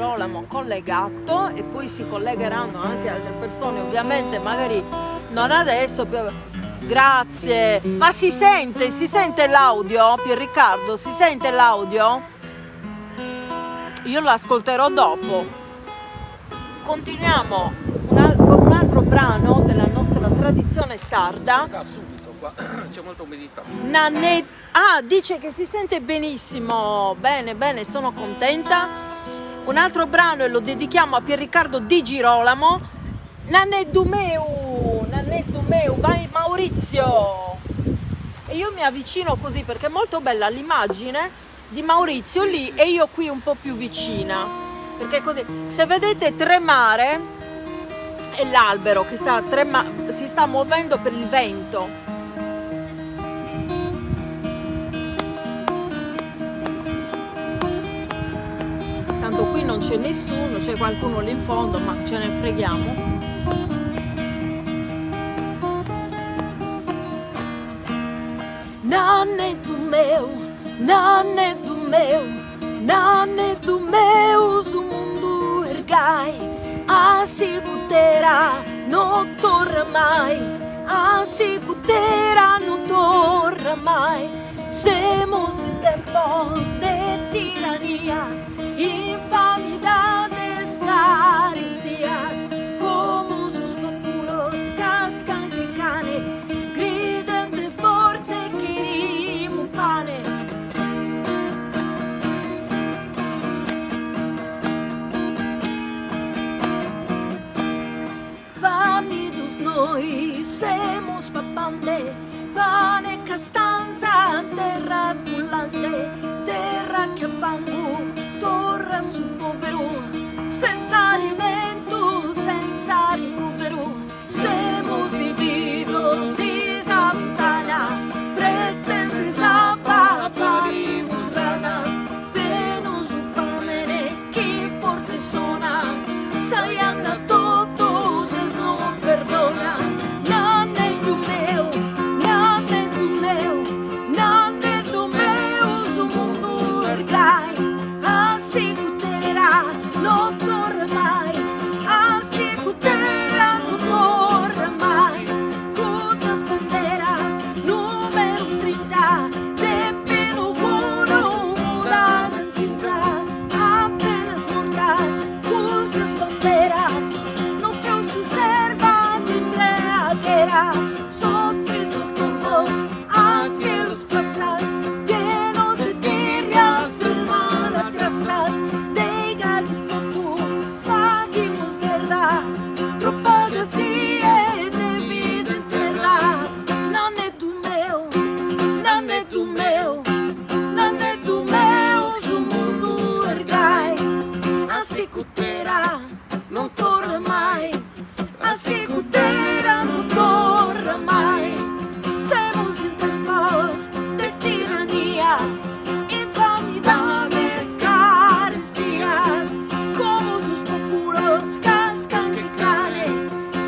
Girolamo collegato e poi si collegheranno anche altre persone, ovviamente magari non adesso. Grazie, ma si sente l'audio, Pier Riccardo, si sente l'audio? Io lo ascolterò dopo. Continuiamo con un altro brano della nostra tradizione sarda. Subito qua c'è molta umidità. Dice che si sente benissimo, bene, sono contenta. Un altro brano e lo dedichiamo a Pier Riccardo di Girolamo. Naneddu meu, vai Maurizio. E io mi avvicino così perché è molto bella l'immagine di Maurizio lì e io qui un po' più vicina, perché così, se vedete tremare, è l'albero che si sta muovendo per il vento. Tanto qui non c'è nessuno, c'è qualcuno lì in fondo, ma ce ne freghiamo. Naneddu meu, su mundo ergai, asicutera, non torna mai, asicutera, non torna mai. Semos en tempos de tiranía, infamidades, carestías, como sus populos cascan de cane, gritan de forte, queremos pane. Famidos noi, semos papande, pane castanza, terra pullante, terra che fango, torra sul povero, senza alimento, senza ricovero. Semos y vivos y sabutana, pretende zapaparimos ranas, denos ufamene, chi forte sona, sayanda todo, Dios no perdona. Naneddu meu, su mundo ergai, asicutera, non torna mai, asicutera, non torna mai. Cutas banderas, número 30, de pelo bueno, mudan en tinta, apenas mortas, cusas banderas, no causa serva de entreguera, son tristes corvos, aquellos plazas, llenos de tirrias y malatrazas, de gaguitotu, fagimos guerra, propagas de vida en terra. Naneddu meu, su mundo ergai, asicutera, non torna mai, asicutera, non torna mai. Semos en tempos de tiranía, infamidades, carestías, como sus populos cascan de cane,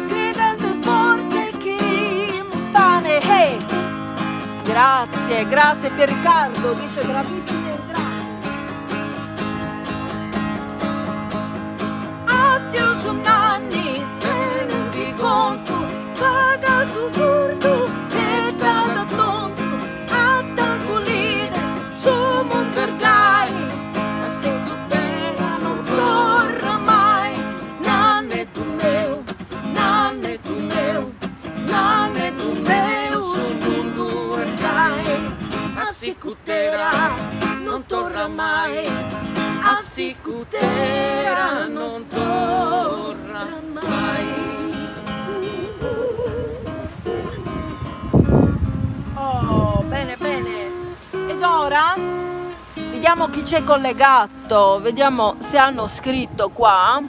gritan de forte, queremos pane. Hey! Grazie Pier Riccardo, dice bravissimi entrambi. Addio son anni, tenendi conto, paga sussurro, e da tonto, a tanto lides, su mondo ergai, asicutera, non torna mai. Naneddu meu, su mundo ergai, asicutera, non torna mai, asicutera, non torna mai. Oh, bene. Ed ora vediamo chi c'è collegato, vediamo se hanno scritto qua.